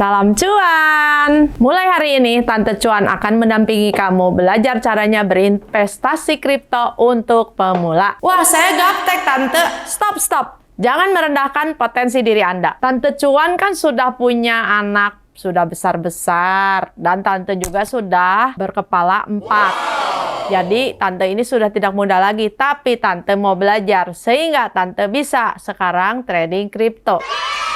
Salam cuan! Mulai hari ini, Tante Cuan akan mendampingi kamu belajar caranya berinvestasi kripto untuk pemula. Wah, saya gaptek, Tante. Stop. Jangan merendahkan potensi diri Anda. Tante Cuan kan sudah punya anak, sudah besar-besar. Dan Tante juga sudah berkepala 4. Jadi, Tante ini sudah tidak muda lagi. Tapi Tante mau belajar, sehingga Tante bisa sekarang trading kripto.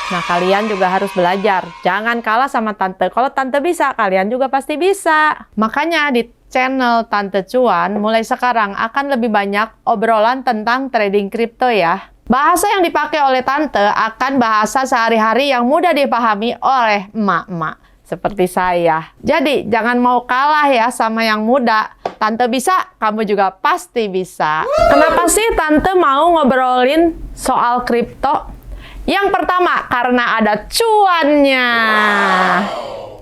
Nah, kalian juga harus belajar. Jangan kalah sama Tante. Kalau Tante bisa, kalian juga pasti bisa. Makanya di channel Tante Cuan, mulai sekarang akan lebih banyak obrolan tentang trading kripto ya. Bahasa yang dipakai oleh Tante akan bahasa sehari-hari yang mudah dipahami oleh emak-emak. Seperti saya. Jadi, jangan mau kalah ya sama yang muda. Tante bisa, kamu juga pasti bisa. Kenapa sih Tante mau ngobrolin soal kripto? Yang pertama, karena ada cuannya.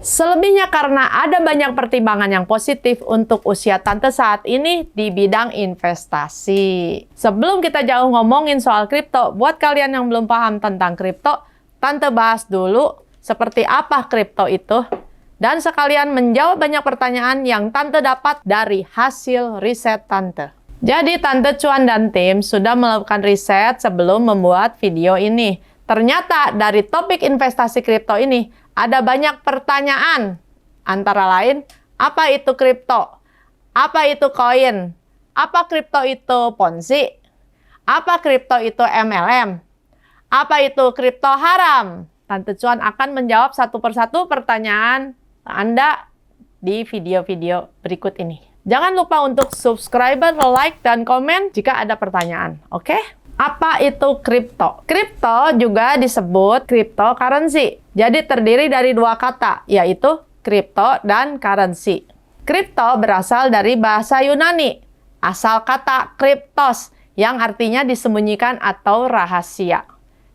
Selebihnya karena ada banyak pertimbangan yang positif untuk usia Tante saat ini di bidang investasi. Sebelum kita jauh ngomongin soal kripto, buat kalian yang belum paham tentang kripto, Tante bahas dulu seperti apa kripto itu. Dan sekalian menjawab banyak pertanyaan yang Tante dapat dari hasil riset Tante. Jadi Tante Cuan dan tim sudah melakukan riset sebelum membuat video ini. Ternyata dari topik investasi kripto ini ada banyak pertanyaan. Antara lain, apa itu kripto? Apa itu koin? Apa kripto itu Ponzi? Apa kripto itu MLM? Apa itu kripto haram? Tante Cuan akan menjawab satu persatu pertanyaan Anda di video-video berikut ini. Jangan lupa untuk subscribe, like, dan komen jika ada pertanyaan. Oke? Apa itu kripto? Kripto juga disebut cryptocurrency. Jadi terdiri dari dua kata, yaitu kripto dan currency. Kripto berasal dari bahasa Yunani, asal kata kriptos, yang artinya disembunyikan atau rahasia.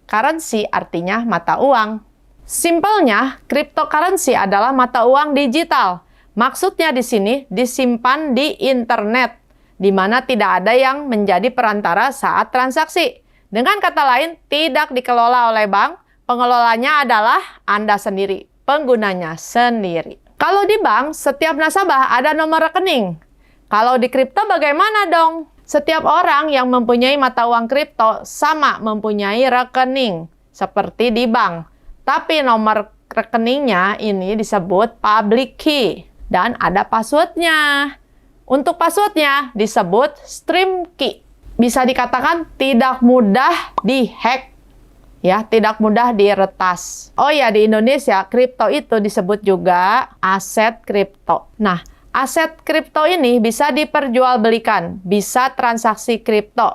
Currency artinya mata uang. Simpelnya, cryptocurrency adalah mata uang digital. Maksudnya di sini disimpan di internet, di mana tidak ada yang menjadi perantara saat transaksi. Dengan kata lain, tidak dikelola oleh bank, pengelolanya adalah Anda sendiri, penggunanya sendiri. Kalau di bank, setiap nasabah ada nomor rekening. Kalau di kripto bagaimana dong? Setiap orang yang mempunyai mata uang kripto sama mempunyai rekening, seperti di bank. Tapi nomor rekeningnya ini disebut public key, dan ada passwordnya. Untuk passwordnya disebut stream key. Bisa dikatakan tidak mudah dihack, ya, tidak mudah diretas. Oh ya, di Indonesia kripto itu disebut juga aset kripto. Nah, aset kripto ini bisa diperjualbelikan, bisa transaksi kripto.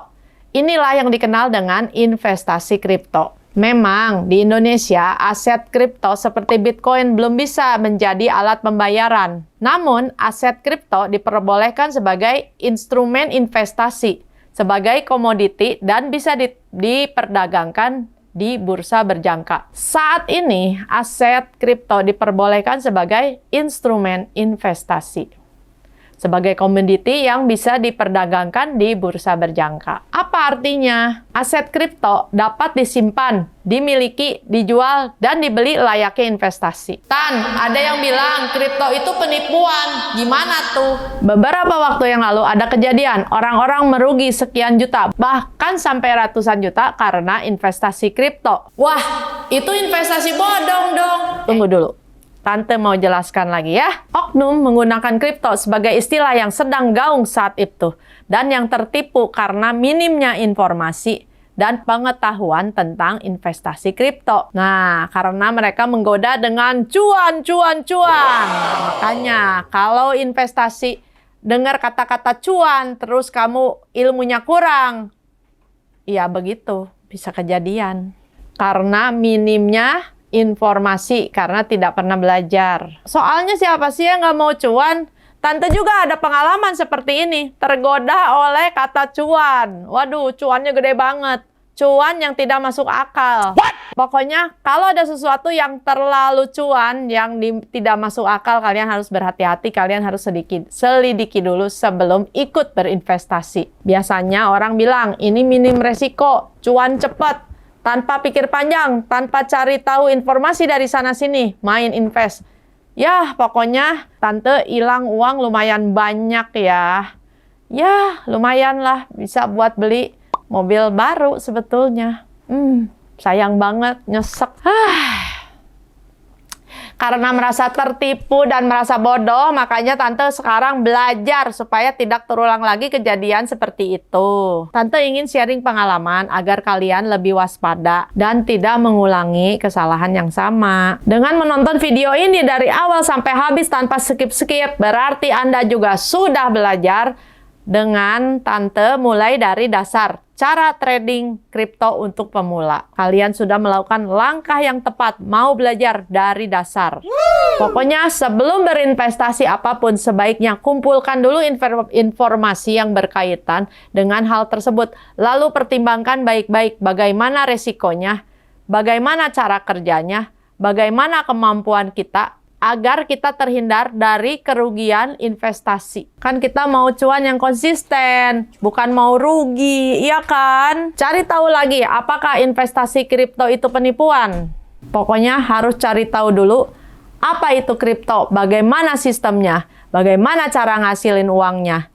Inilah yang dikenal dengan investasi kripto. Memang di Indonesia aset kripto seperti Bitcoin belum bisa menjadi alat pembayaran. Namun aset kripto diperbolehkan sebagai instrumen investasi, sebagai komoditi dan bisa diperdagangkan di bursa berjangka. Saat ini aset kripto diperbolehkan sebagai instrumen investasi, sebagai komoditi yang bisa diperdagangkan di bursa berjangka. Apa artinya? Aset kripto dapat disimpan, dimiliki, dijual, dan dibeli layaknya investasi. Tan, ada yang bilang kripto itu penipuan. Gimana tuh? Beberapa waktu yang lalu ada kejadian orang-orang merugi sekian juta, bahkan sampai ratusan juta karena investasi kripto. Wah, itu investasi bodong dong. Tunggu dulu. Tante mau jelaskan lagi ya. Oknum menggunakan kripto sebagai istilah yang sedang gaung saat itu dan yang tertipu karena minimnya informasi dan pengetahuan tentang investasi kripto. Nah, karena mereka menggoda dengan cuan. Makanya kalau investasi dengar kata-kata cuan terus kamu ilmunya kurang, ya begitu bisa kejadian. Karena minimnya informasi, karena tidak pernah belajar. Soalnya siapa sih yang nggak mau cuan? Tante juga ada pengalaman seperti ini, tergoda oleh kata cuan. Waduh, cuannya gede banget. Cuan yang tidak masuk akal. Pokoknya kalau ada sesuatu yang terlalu cuan, yang tidak masuk akal, kalian harus berhati-hati, kalian harus selidiki dulu sebelum ikut berinvestasi. Biasanya orang bilang, ini minim resiko, cuan cepat. tanpa pikir panjang, tanpa cari tahu informasi dari sana-sini, main invest. Ya, pokoknya Tante hilang uang lumayan banyak ya. Ya, lumayan lah bisa buat beli mobil baru sebetulnya. Sayang banget, nyesek. Karena merasa tertipu dan merasa bodoh, makanya Tante sekarang belajar supaya tidak terulang lagi kejadian seperti itu. Tante ingin sharing pengalaman agar kalian lebih waspada dan tidak mengulangi kesalahan yang sama. Dengan menonton video ini dari awal sampai habis tanpa skip-skip, berarti Anda juga sudah belajar dengan Tante mulai dari dasar. Cara trading kripto untuk pemula. Kalian sudah melakukan langkah yang tepat, mau belajar dari dasar. Pokoknya sebelum berinvestasi apapun, sebaiknya kumpulkan dulu informasi yang berkaitan dengan hal tersebut. Lalu pertimbangkan baik-baik bagaimana resikonya, bagaimana cara kerjanya, bagaimana kemampuan kita, agar kita terhindar dari kerugian investasi. Kan kita mau cuan yang konsisten, bukan mau rugi, iya kan? Cari tahu lagi, apakah investasi kripto itu penipuan? Pokoknya harus cari tahu dulu, apa itu kripto, bagaimana sistemnya, bagaimana cara ngasilin uangnya,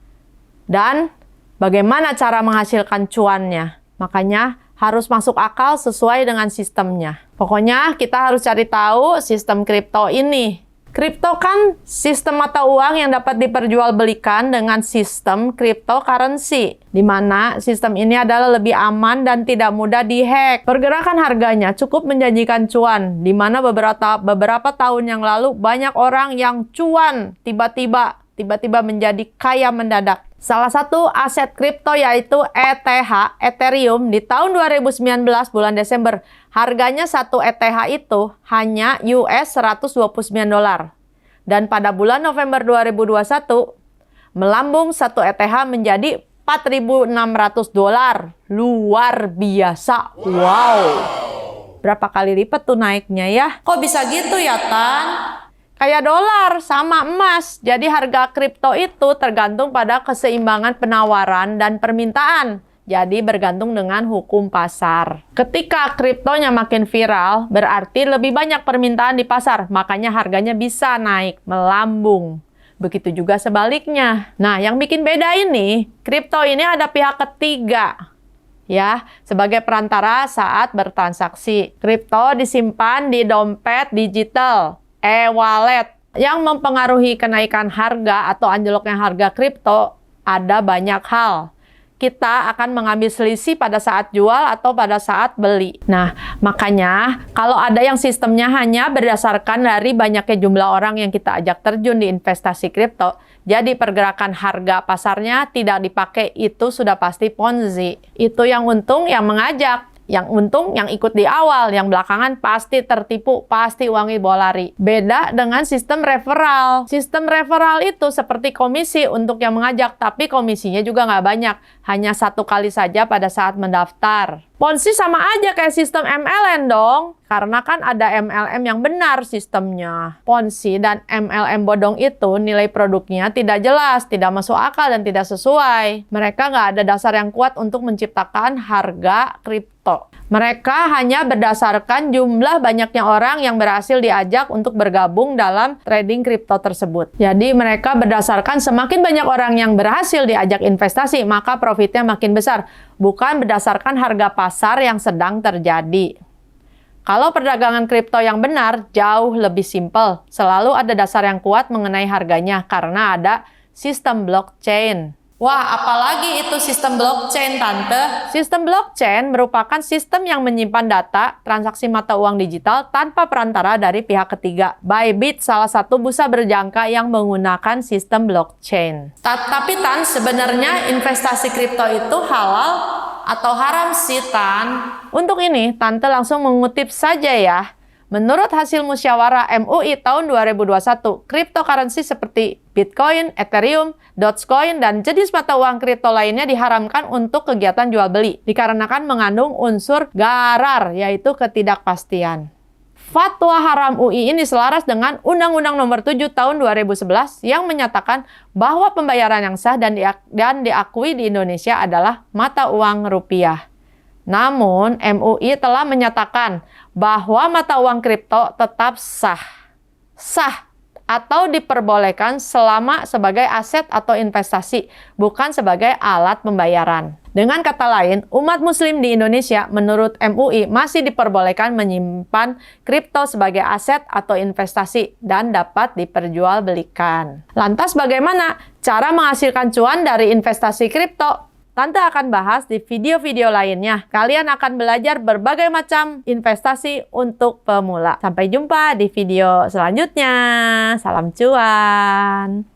dan bagaimana cara menghasilkan cuannya. Makanya harus masuk akal sesuai dengan sistemnya. Pokoknya kita harus cari tahu sistem kripto ini. Kripto kan sistem mata uang yang dapat diperjualbelikan dengan sistem cryptocurrency, di mana sistem ini adalah lebih aman dan tidak mudah dihack. Pergerakan harganya cukup menjanjikan cuan, di mana beberapa tahun yang lalu banyak orang yang cuan tiba-tiba menjadi kaya mendadak. Salah satu aset kripto yaitu ETH, Ethereum, di tahun 2019 bulan Desember. Harganya satu ETH itu hanya US $129. Dan pada bulan November 2021, melambung satu ETH menjadi $4.600. Luar biasa. Wow. Berapa kali lipat tuh naiknya ya? Kok bisa gitu ya, Tan? Kayak dolar sama emas. Jadi harga kripto itu tergantung pada keseimbangan penawaran dan permintaan. Jadi bergantung dengan hukum pasar. Ketika kriptonya makin viral, berarti lebih banyak permintaan di pasar. Makanya harganya bisa naik, melambung. Begitu juga sebaliknya. Nah, yang bikin beda ini, kripto ini ada pihak ketiga. Ya, sebagai perantara saat bertransaksi. Kripto disimpan di dompet digital, e-wallet. Yang mempengaruhi kenaikan harga atau anjloknya harga kripto ada banyak hal. Kita akan mengambil selisih pada saat jual atau pada saat beli. Nah, makanya kalau ada yang sistemnya hanya berdasarkan dari banyaknya jumlah orang yang kita ajak terjun di investasi kripto, jadi pergerakan harga pasarnya tidak dipakai, itu sudah pasti Ponzi. Itu yang untung yang mengajak. Yang untung yang ikut di awal, yang belakangan pasti tertipu, pasti uangnya bawa lari. Beda dengan sistem referral. Sistem referral itu seperti komisi untuk yang mengajak, tapi komisinya juga nggak banyak. Hanya satu kali saja pada saat mendaftar. Ponzi sama aja kayak sistem MLM dong. Karena kan ada MLM yang benar sistemnya. Ponzi dan MLM bodong itu nilai produknya tidak jelas, tidak masuk akal, dan tidak sesuai. Mereka nggak ada dasar yang kuat untuk menciptakan harga kripto. Mereka hanya berdasarkan jumlah banyaknya orang yang berhasil diajak untuk bergabung dalam trading kripto tersebut. Jadi mereka berdasarkan semakin banyak orang yang berhasil diajak investasi, maka profitnya makin besar. Bukan berdasarkan harga pasar yang sedang terjadi. Kalau perdagangan kripto yang benar, jauh lebih simpel. Selalu ada dasar yang kuat mengenai harganya karena ada sistem blockchain. Wah, apalagi itu sistem blockchain, Tante? Sistem blockchain merupakan sistem yang menyimpan data transaksi mata uang digital tanpa perantara dari pihak ketiga. Bybit salah satu bursa berjangka yang menggunakan sistem blockchain. Tapi Tan, sebenarnya investasi kripto itu halal atau haram sih, Tan? Untuk ini, Tante langsung mengutip saja ya. Menurut hasil musyawarah MUI tahun 2021, cryptocurrency seperti Bitcoin, Ethereum, Dogecoin, dan jenis mata uang kripto lainnya diharamkan untuk kegiatan jual beli, dikarenakan mengandung unsur gharar, yaitu ketidakpastian. Fatwa haram UI ini selaras dengan Undang-Undang Nomor 7 Tahun 2011 yang menyatakan bahwa pembayaran yang sah dan diakui di Indonesia adalah mata uang rupiah. Namun, MUI telah menyatakan bahwa mata uang kripto tetap sah atau diperbolehkan selama sebagai aset atau investasi, bukan sebagai alat pembayaran. Dengan kata lain, umat muslim di Indonesia menurut MUI masih diperbolehkan menyimpan kripto sebagai aset atau investasi dan dapat diperjualbelikan. Lantas bagaimana cara menghasilkan cuan dari investasi kripto? Tante akan bahas di video-video lainnya. Kalian akan belajar berbagai macam investasi untuk pemula. Sampai jumpa di video selanjutnya. Salam cuan!